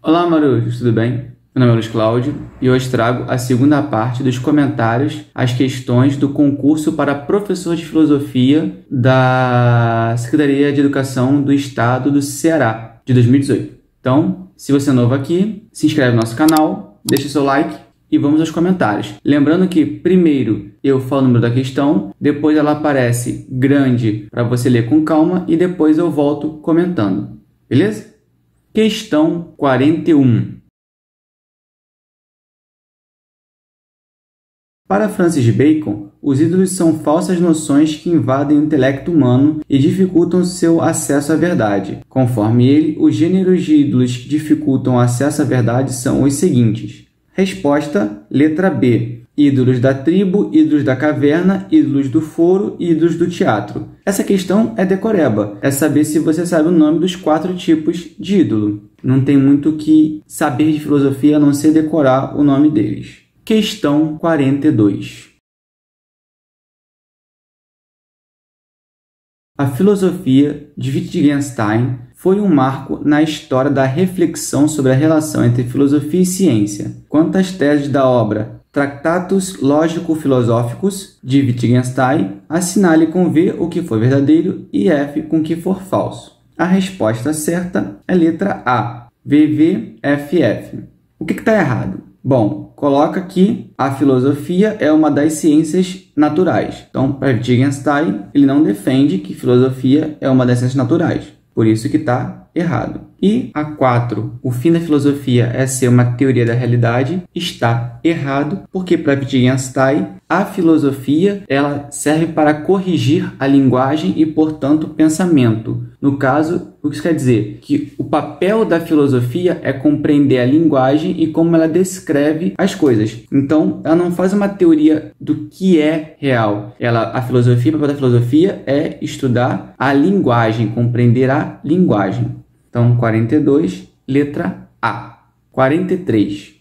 Olá, marujos, tudo bem? Meu nome é Luiz Cláudio e hoje trago a segunda parte dos comentários às questões do concurso para professor de filosofia da Secretaria de Educação do Estado do Ceará, de 2018. Então, se você é novo aqui, se inscreve no nosso canal, deixa seu like e vamos aos comentários. Lembrando que primeiro eu falo o número da questão, depois ela aparece grande para você ler com calma e depois eu volto comentando. Beleza? Questão 41. Para Francis Bacon, os ídolos são falsas noções que invadem o intelecto humano e dificultam seu acesso à verdade. Conforme ele, os gêneros de ídolos que dificultam o acesso à verdade são os seguintes. Resposta, letra B. Ídolos da tribo, ídolos da caverna, ídolos do foro e ídolos do teatro. Essa questão é decoreba. É saber se você sabe o nome dos 4 tipos de ídolo. Não tem muito o que saber de filosofia a não ser decorar o nome deles. Questão 42. A filosofia de Wittgenstein foi um marco na história da reflexão sobre a relação entre filosofia e ciência. Quanto às teses da obra Tractatus Lógico-Filosóficos de Wittgenstein, assinale com V o que for verdadeiro e F com o que for falso. A resposta certa é letra A, VVFF. O que está errado? Bom, coloca que a filosofia é uma das ciências naturais. Então, para Wittgenstein, ele não defende que filosofia é uma das ciências naturais. Por isso que está errado. E a 4, o fim da filosofia é ser uma teoria da realidade, está errado, porque para Wittgenstein, a filosofia ela serve para corrigir a linguagem e, portanto, o pensamento. No caso, o que isso quer dizer? Que o papel da filosofia é compreender a linguagem e como ela descreve as coisas. Então, ela não faz uma teoria do que é real. O papel da filosofia é estudar a linguagem, compreender a linguagem. Então, 42, letra A. 43.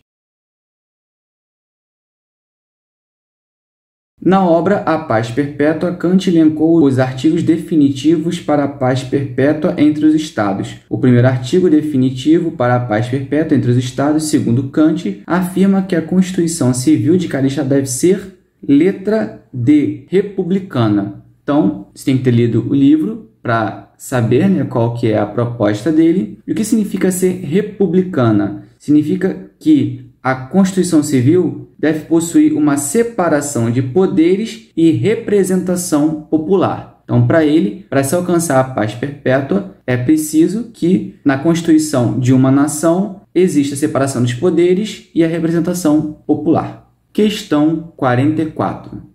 Na obra A Paz Perpétua, Kant elencou os artigos definitivos para a paz perpétua entre os Estados. O primeiro artigo definitivo para a paz perpétua entre os Estados, segundo Kant, afirma que a Constituição Civil de cada Estado deve ser letra D, republicana. Então, você tem que ter lido o livro para saber, qual que é a proposta dele. E o que significa ser republicana? Significa que a Constituição Civil deve possuir uma separação de poderes e representação popular. Então, para se alcançar a paz perpétua, é preciso que na Constituição de uma nação exista a separação dos poderes e a representação popular. Questão 44.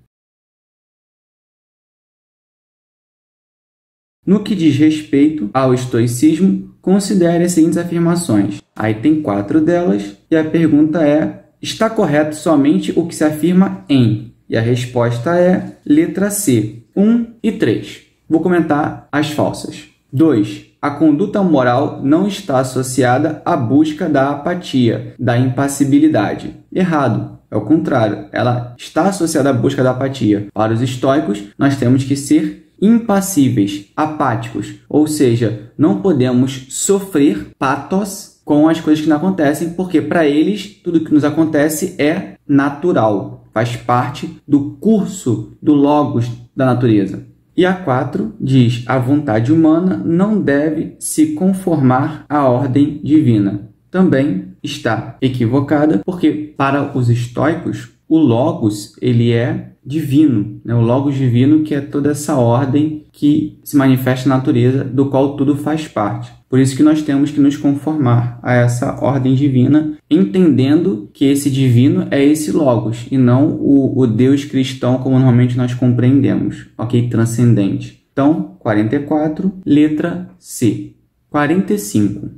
No que diz respeito ao estoicismo, considere as seguintes afirmações. Aí tem 4 delas e a pergunta é: está correto somente o que se afirma em? E a resposta é letra C, 1 e 3. Vou comentar as falsas. 2. A conduta moral não está associada à busca da apatia, da impassibilidade. Errado. É o contrário. Ela está associada à busca da apatia. Para os estoicos, nós temos que ser impassíveis, apáticos, ou seja, não podemos sofrer pathos com as coisas que não acontecem, porque para eles tudo que nos acontece é natural, faz parte do curso do logos da natureza. E a 4 diz: a vontade humana não deve se conformar à ordem divina. Também está equivocada, porque para os estoicos o logos ele é divino, o logos divino, que é toda essa ordem que se manifesta na natureza, do qual tudo faz parte. Por isso que nós temos que nos conformar a essa ordem divina, entendendo que esse divino é esse logos, e não o Deus cristão como normalmente nós compreendemos, ok? Transcendente. Então, 44, letra C. 45.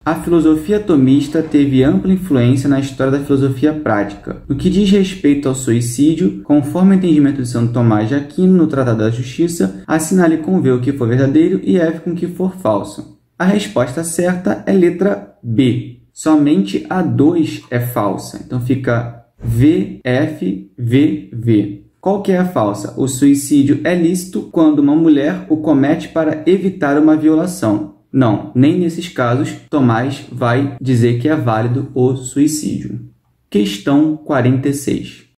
A filosofia tomista teve ampla influência na história da filosofia prática. No que diz respeito ao suicídio, conforme o entendimento de Santo Tomás de Aquino no Tratado da Justiça, assinale com V o que for verdadeiro e F com o que for falso. A resposta certa é letra B. Somente a 2 é falsa. Então fica VFVV. Qual que é a falsa? O suicídio é lícito quando uma mulher o comete para evitar uma violação. Não, nem nesses casos Tomás vai dizer que é válido o suicídio. Questão 46.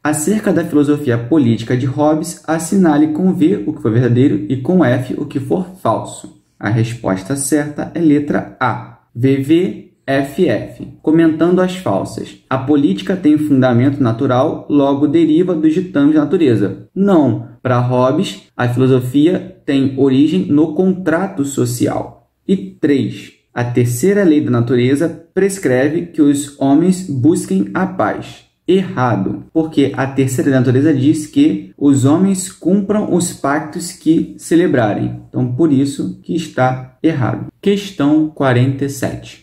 Acerca da filosofia política de Hobbes, assinale com V o que for verdadeiro e com F o que for falso. A resposta certa é letra A, VVFF. Comentando as falsas. A política tem fundamento natural, logo deriva dos ditames da natureza. Não. Para Hobbes, a filosofia tem origem no contrato social. E 3. A terceira lei da natureza prescreve que os homens busquem a paz. Errado, porque a terceira lei da natureza diz que os homens cumpram os pactos que celebrarem. Então, por isso que está errado. Questão 47.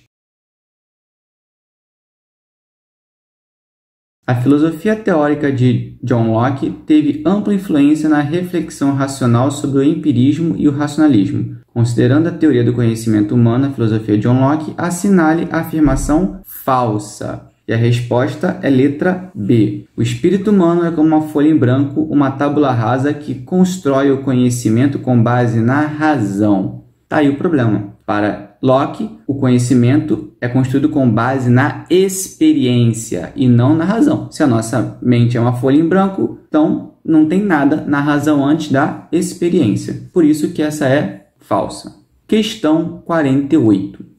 A filosofia teórica de John Locke teve ampla influência na reflexão racional sobre o empirismo e o racionalismo. Considerando a teoria do conhecimento humano, a filosofia de John Locke, assinale a afirmação falsa. E a resposta é letra B. O espírito humano é como uma folha em branco, uma tábula rasa que constrói o conhecimento com base na razão. Tá aí o problema. Para Locke, o conhecimento é construído com base na experiência e não na razão. Se a nossa mente é uma folha em branco, então não tem nada na razão antes da experiência. Por isso que essa é falsa. Questão 48.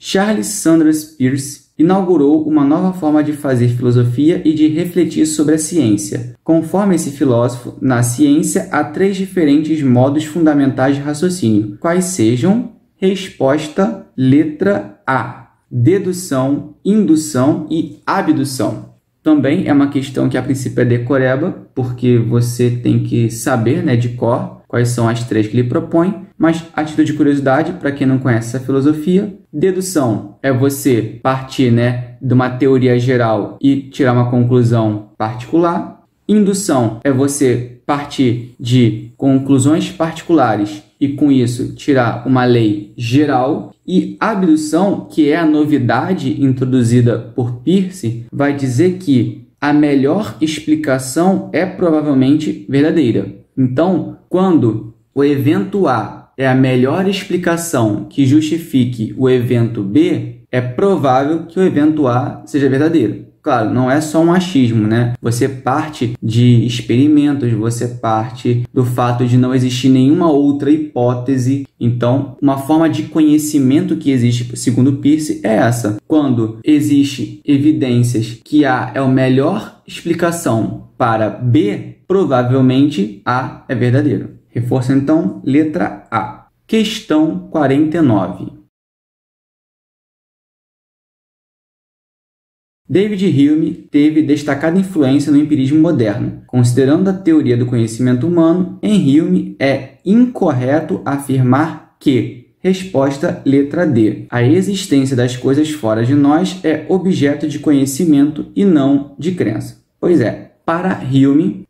Charles Sanders Peirce inaugurou uma nova forma de fazer filosofia e de refletir sobre a ciência. Conforme esse filósofo, na ciência há 3 diferentes modos fundamentais de raciocínio. Quais sejam? Resposta letra A. Dedução, indução e abdução. Também é uma questão que a princípio é decoreba, porque você tem que saber, de cor quais são as 3 que ele propõe, mas a título de curiosidade, para quem não conhece essa filosofia, dedução é você partir de uma teoria geral e tirar uma conclusão particular. Indução é você partir de conclusões particulares e, com isso, tirar uma lei geral. E abdução, que é a novidade introduzida por Peirce, vai dizer que a melhor explicação é provavelmente verdadeira. Então, quando o evento A é a melhor explicação que justifique o evento B, é provável que o evento A seja verdadeiro. Claro, não é só um achismo, Você parte de experimentos, você parte do fato de não existir nenhuma outra hipótese. Então, uma forma de conhecimento que existe, segundo Peirce, é essa. Quando existe evidências que A é a melhor explicação para B, provavelmente A é verdadeiro. Reforça então, letra A. Questão 49. David Hume teve destacada influência no empirismo moderno. Considerando a teoria do conhecimento humano, em Hume é incorreto afirmar que, resposta letra D, a existência das coisas fora de nós é objeto de conhecimento e não de crença. Pois é, para Hume,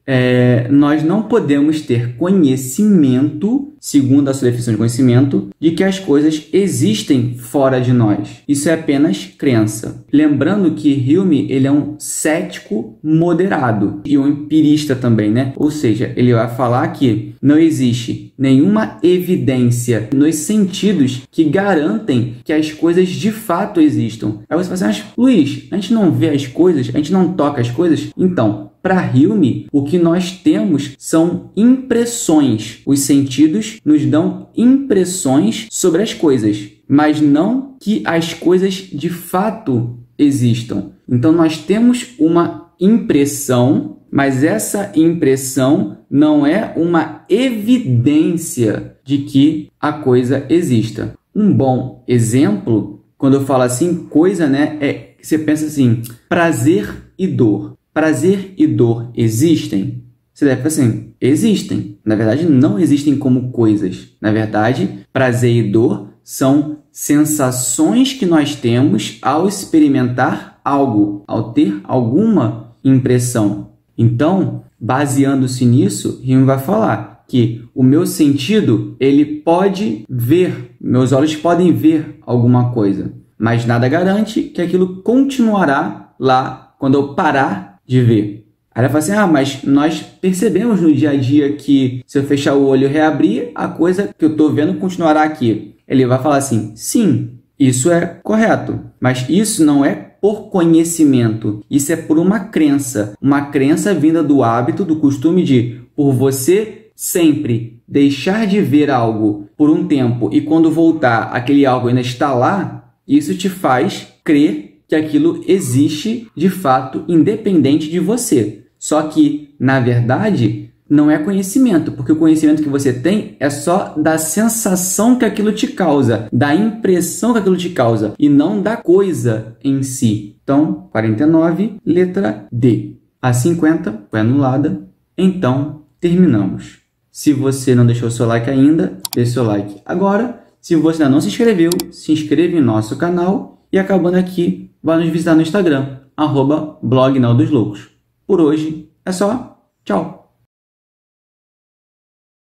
nós não podemos ter conhecimento, segundo a sua definição de conhecimento, de que as coisas existem fora de nós. Isso é apenas crença. Lembrando que Hume ele é um cético moderado e um empirista também, Ou seja, ele vai falar que não existe nenhuma evidência nos sentidos que garantem que as coisas de fato existam. Aí você fala assim, mas Luiz, a gente não vê as coisas, a gente não toca as coisas? Então, para Hume, o que nós temos são impressões. Os sentidos nos dão impressões sobre as coisas, mas não que as coisas de fato existam. Então, nós temos uma impressão, mas essa impressão não é uma evidência de que a coisa exista. Um bom exemplo, quando eu falo assim, coisa, é que você pensa assim, prazer e dor. Prazer e dor existem? Você deve pensar assim, existem. Na verdade, não existem como coisas. Na verdade, prazer e dor são sensações que nós temos ao experimentar algo, ao ter alguma impressão. Então, baseando-se nisso, Hume vai falar que o meu sentido, ele pode ver, meus olhos podem ver alguma coisa, mas nada garante que aquilo continuará lá quando eu parar de ver. Aí ela fala assim, mas nós percebemos no dia a dia que se eu fechar o olho e reabrir, a coisa que eu estou vendo continuará aqui. Ele vai falar assim, sim, isso é correto, mas isso não é por conhecimento, isso é por uma crença vinda do hábito, do costume de, por você sempre deixar de ver algo por um tempo e quando voltar aquele algo ainda está lá, isso te faz crer que aquilo existe de fato independente de você. Só que, na verdade, não é conhecimento, porque o conhecimento que você tem é só da sensação que aquilo te causa, da impressão que aquilo te causa, e não da coisa em si. Então, 49, letra D. A 50 foi anulada, então terminamos. Se você não deixou seu like ainda, deixe seu like agora. Se você ainda não se inscreveu, se inscreva em nosso canal. E acabando aqui, vai nos visitar no Instagram, @blognaldosloucos. Por hoje é só. Tchau!